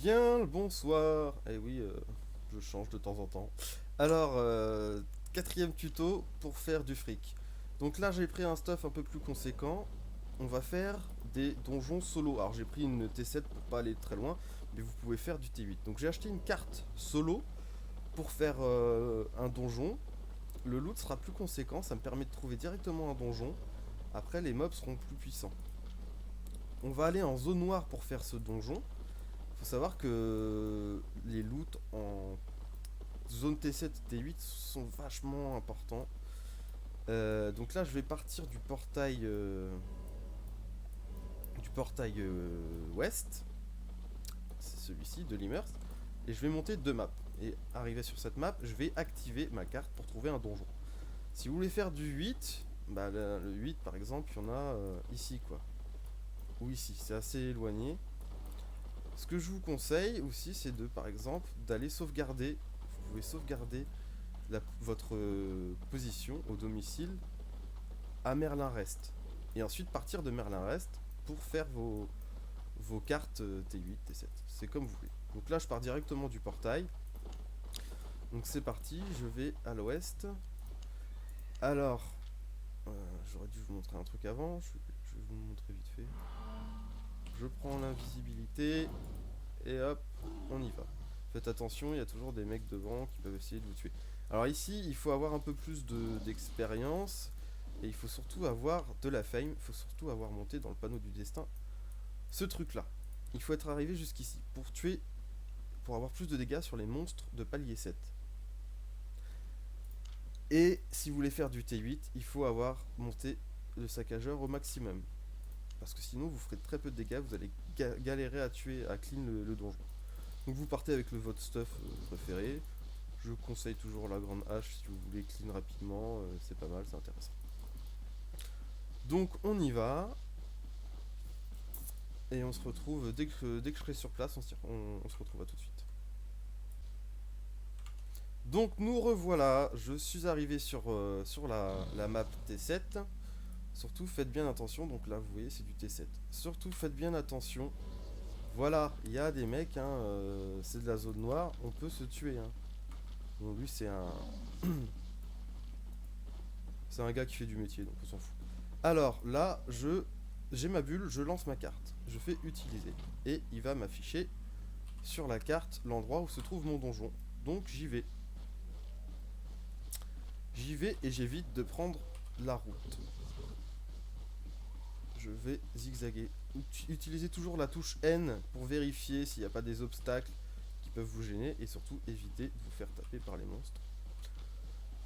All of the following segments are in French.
Bien le bonsoir. Eh oui, je change de temps en temps. Alors, quatrième tuto pour faire du fric. Donc là, j'ai pris un stuff un peu plus conséquent. On va faire des donjons solo. Alors, j'ai pris une T7 pour pas aller très loin, mais vous pouvez faire du T8. Donc, j'ai acheté une carte solo pour faire un donjon. Le loot sera plus conséquent, ça me permet de trouver directement un donjon. Après, les mobs seront plus puissants. On va aller en zone noire pour faire ce donjon. Faut savoir que les loots en zone T7 et T8 sont vachement importants. Donc là, je vais partir du portail ouest, c'est celui-ci de l'Immers, et je vais monter deux maps. Et arrivé sur cette map, je vais activer ma carte pour trouver un donjon. Si vous voulez faire du 8, bah le 8 par exemple, il y en a ici quoi. Ou ici, c'est assez éloigné. Ce que je vous conseille aussi, c'est de, par exemple, d'aller sauvegarder. Vous pouvez sauvegarder votre position au domicile à Merlin-Rest. Et ensuite partir de Merlin-Rest pour faire vos cartes T8, T7. C'est comme vous voulez. Donc là, je pars directement du portail. Donc c'est parti, je vais à l'ouest. Alors, j'aurais dû vous montrer un truc avant. Je vais vous montrer vite fait. Je prends l'invisibilité. Et hop, on y va. Faites attention, il y a toujours des mecs devant qui peuvent essayer de vous tuer. Alors ici, il faut avoir un peu plus d'expérience. Et il faut surtout avoir de la fame. Il faut surtout avoir monté dans le panneau du destin ce truc-là. Il faut être arrivé jusqu'ici pour tuer, pour avoir plus de dégâts sur les monstres de palier 7. Et si vous voulez faire du T8, il faut avoir monté le saccageur au maximum. Parce que sinon, vous ferez très peu de dégâts, vous allez galérer à tuer, à clean le donjon. Donc vous partez avec votre stuff préféré. Je conseille toujours la grande hache si vous voulez clean rapidement, c'est pas mal, c'est intéressant. Donc on y va. Et on se retrouve, dès que je serai sur place, on se retrouve à tout de suite. Donc nous revoilà, je suis arrivé sur la map T7. Surtout faites bien attention, donc là vous voyez c'est du T7. Surtout faites bien attention. Voilà, il y a des mecs, hein, c'est de la zone noire, on peut se tuer. Hein. Bon lui c'est un gars qui fait du métier, donc on s'en fout. Alors là, j'ai ma bulle, je lance ma carte. Je fais utiliser. Et il va m'afficher sur la carte l'endroit où se trouve mon donjon. Donc j'y vais. J'y vais et j'évite de prendre la route. Je vais zigzaguer. Utilisez toujours la touche N pour vérifier s'il n'y a pas des obstacles qui peuvent vous gêner. Et surtout éviter de vous faire taper par les monstres.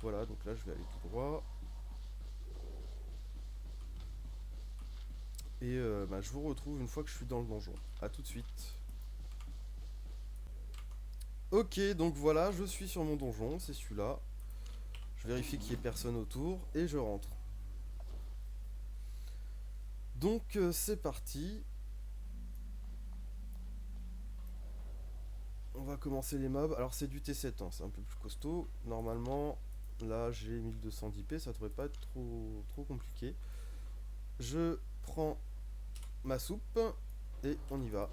Voilà, donc là je vais aller tout droit. Et bah, je vous retrouve une fois que je suis dans le donjon. A tout de suite. Ok, donc voilà, je suis sur mon donjon, c'est celui-là. Je vérifie qu'il n'y ait personne autour et je rentre. Donc c'est parti. On va commencer les mobs. Alors c'est du T7, hein, c'est un peu plus costaud. Normalement, là j'ai 1200 d'IP, ça devrait pas être trop compliqué. Je prends ma soupe et on y va.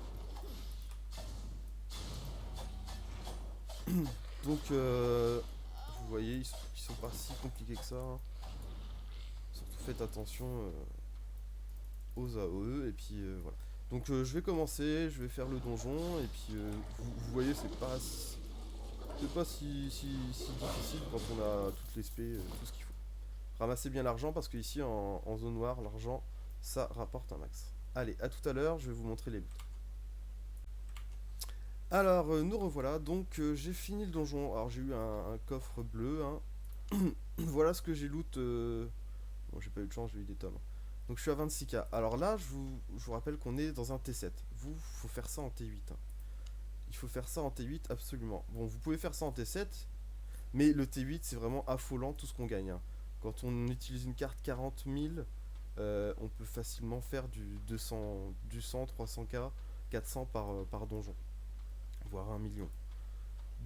Donc vous voyez, ils sont pas si compliqués que ça. Hein. Surtout faites attention aux AOE et puis voilà. Donc je vais commencer, je vais faire le donjon et puis vous voyez c'est pas si difficile quand on a toutes les spé, tout ce qu'il faut. Ramassez bien l'argent parce que ici en zone noire l'argent ça rapporte un max. Allez, à tout à l'heure, je vais vous montrer les loots. Alors nous revoilà, donc j'ai fini le donjon. Alors j'ai eu un coffre bleu. Hein. Voilà ce que j'ai loot. Bon j'ai pas eu de chance, j'ai eu des tomes. Donc je suis à 26k. Alors là je vous rappelle qu'on est dans un T7. Vous, faut faire ça en T8. Hein. Il faut faire ça en T8 absolument. Bon vous pouvez faire ça en T7. Mais le T8 c'est vraiment affolant tout ce qu'on gagne. Hein. Quand on utilise une carte 40 000, on peut facilement faire du 100, 300k, 400 par donjon. Voire 1 million.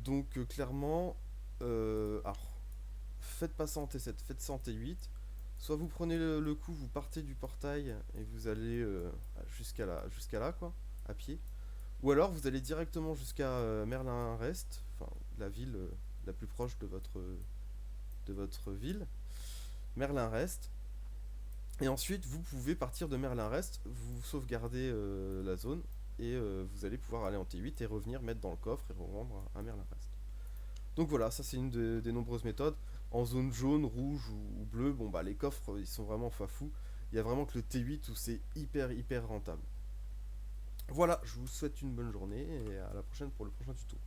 Donc clairement, alors, faites pas ça en T7, faites ça en T8. Soit vous prenez le coup, vous partez du portail et vous allez jusqu'à là, quoi, à pied. Ou alors vous allez directement jusqu'à Merlin-Rest, enfin la ville la plus proche de votre ville, Merlin-Rest. Et ensuite vous pouvez partir de Merlin-Rest, vous sauvegardez la zone et vous allez pouvoir aller en T8 et revenir mettre dans le coffre et revendre à Merlin-Rest. Donc voilà, ça c'est une des nombreuses méthodes. En zone jaune, rouge ou bleue, bon bah les coffres ils sont vraiment fafous. Il y a vraiment que le T8 où c'est hyper rentable. Voilà, je vous souhaite une bonne journée et à la prochaine pour le prochain tuto.